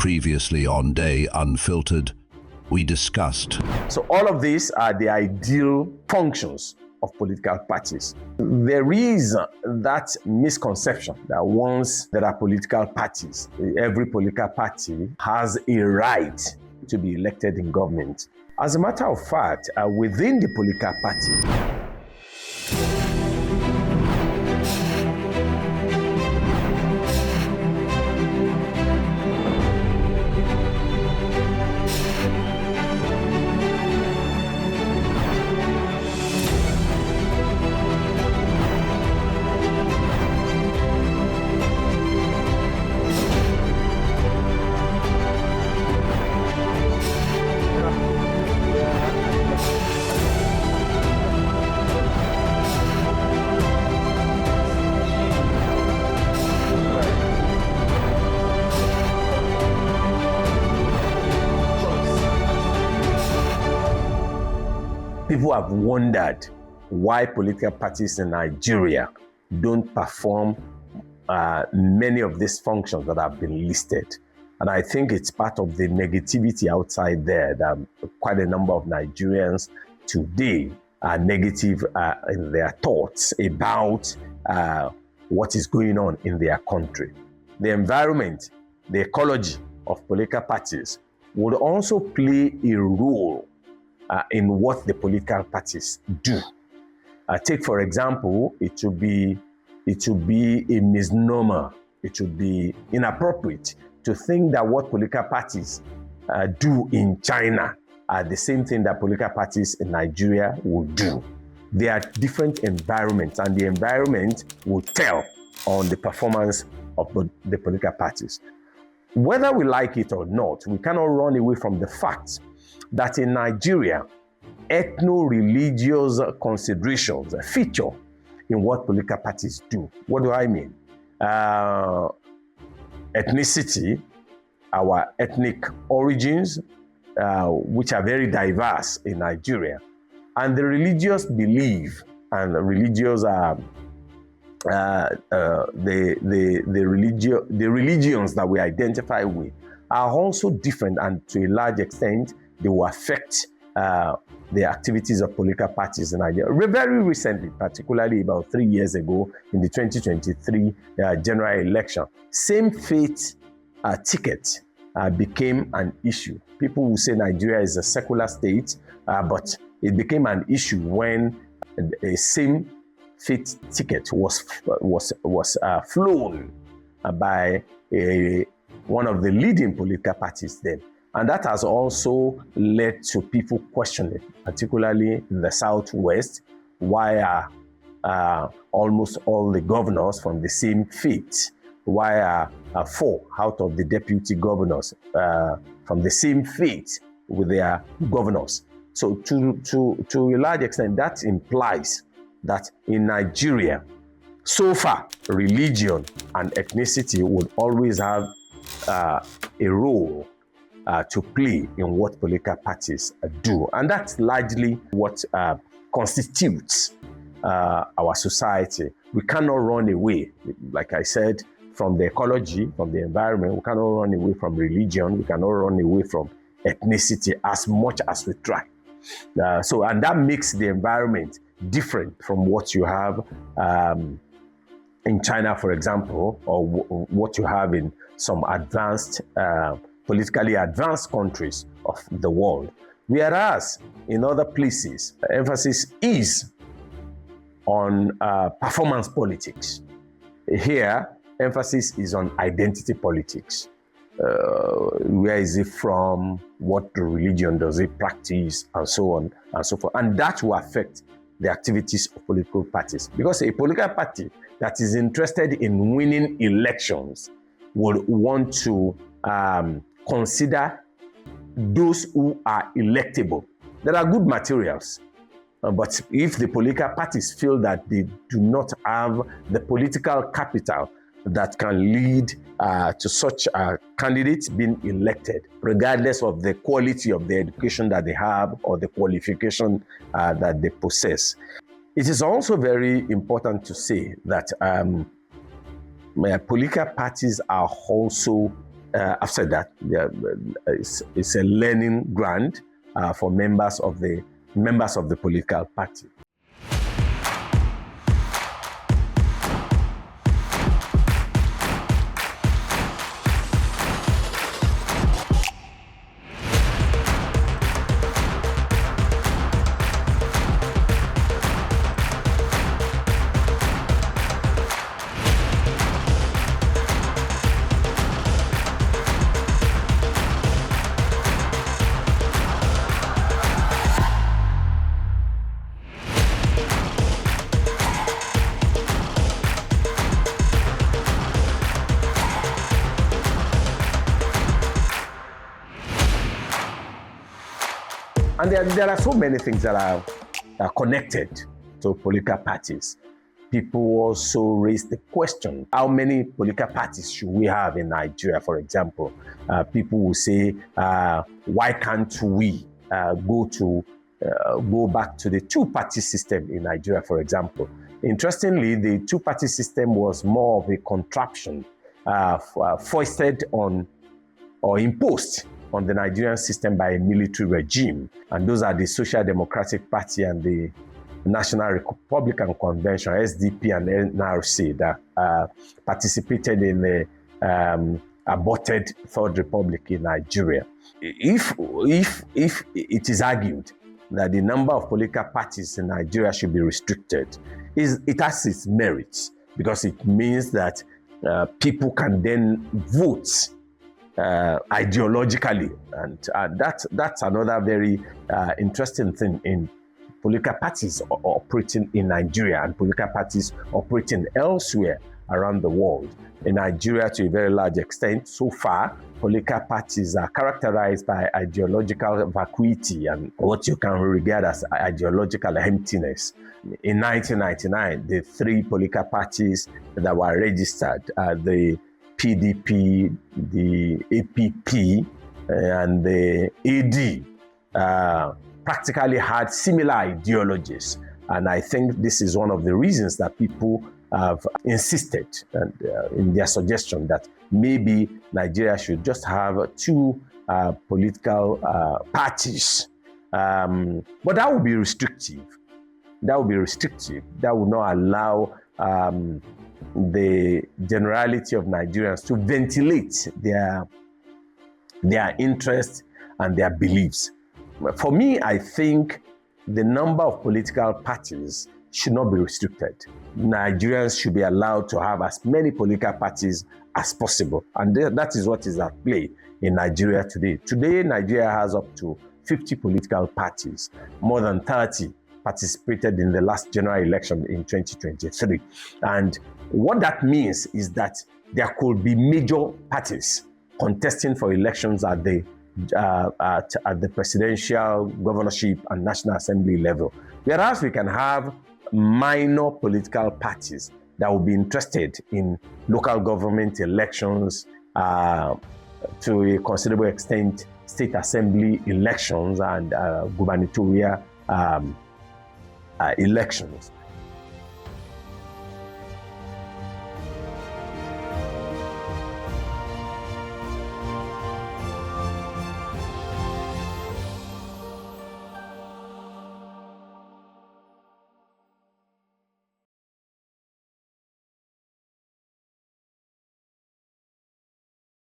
Previously on Day Unfiltered, we discussed. So all of these are the ideal functions of political parties. There is that misconception that once there are political parties, every political party has a right to be elected in government. As a matter of fact, within the political party, people have wondered why political parties in Nigeria don't perform many of these functions that have been listed. And I think it's part of the negativity outside there that quite a number of Nigerians today are negative in their thoughts about what is going on in their country. The environment, the ecology of political parties would also play a role in what the political parties do. Take, for example, it would be a misnomer, it would be inappropriate to think that what political parties do in China are the same thing that political parties in Nigeria will do. They are different environments, and the environment will tell on the performance of the political parties. Whether we like it or not, we cannot run away from the fact that in Nigeria, ethno-religious considerations feature in what political parties do. What do I mean? Ethnicity, our ethnic origins, which are very diverse in Nigeria, and the religious belief and the religious the religions that we identify with are also different, and to a large extent they will affect the activities of political parties in Nigeria. Very recently, particularly about 3 years ago in the 2023 general election, same-faith ticket became an issue. People will say Nigeria is a secular state, but it became an issue when a same-faith ticket was flown by one of the leading political parties then. And that has also led to people questioning, particularly in the Southwest, why are almost all the governors from the same faith? Why are 4 out of the deputy governors from the same faith with their governors? So to a large extent, that implies that in Nigeria, so far, religion and ethnicity would always have a role to play in what political parties do. And that's largely what constitutes our society. We cannot run away, like I said, from the ecology, from the environment. We cannot run away from religion. We cannot run away from ethnicity as much as we try. And that makes the environment different from what you have in China, for example, or what you have in some advanced politically advanced countries of the world. Whereas in other places, the emphasis is on performance politics. Here, emphasis is on identity politics. Where is it from? What religion does it practice? And so on and so forth. And that will affect the activities of political parties. Because a political party that is interested in winning elections would want to consider those who are electable. There are good materials, but if the political parties feel that they do not have the political capital that can lead to such candidates being elected, regardless of the quality of the education that they have or the qualification that they possess. It is also very important to say that political parties are also I've said that it's a learning ground for members of the political party. And there are so many things that are connected to political parties. People also raise the question, how many political parties should we have in Nigeria, for example? People will say, why can't we go back to the two-party system in Nigeria, for example? Interestingly, the two-party system was more of a contraption foisted on or imposed on the Nigerian system by a military regime. And those are the Social Democratic Party and the National Republican Convention, SDP and NRC, that participated in the aborted Third Republic in Nigeria. If it is argued that the number of political parties in Nigeria should be restricted, it has its merits, because it means that people can then vote ideologically, and that's another very interesting thing in political parties operating in Nigeria and political parties operating elsewhere around the world. In Nigeria, to a very large extent, so far, political parties are characterized by ideological vacuity and what you can regard as ideological emptiness. In 1999, the three political parties that were registered, the PDP, the APP, and the AD, practically had similar ideologies. And I think this is one of the reasons that people have insisted in their suggestion that maybe Nigeria should just have two political parties. But that would be restrictive. That would not allow the generality of Nigerians to ventilate their interests and their beliefs. For me, I think the number of political parties should not be restricted. Nigerians should be allowed to have as many political parties as possible. And that is what is at play in Nigeria today. Today, Nigeria has up to 50 political parties. More than 30 participated in the last general election in 2023. And what that means is that there could be major parties contesting for elections at the presidential, governorship, and National Assembly level. Whereas we can have minor political parties that will be interested in local government elections, to a considerable extent, state assembly elections and gubernatorial elections.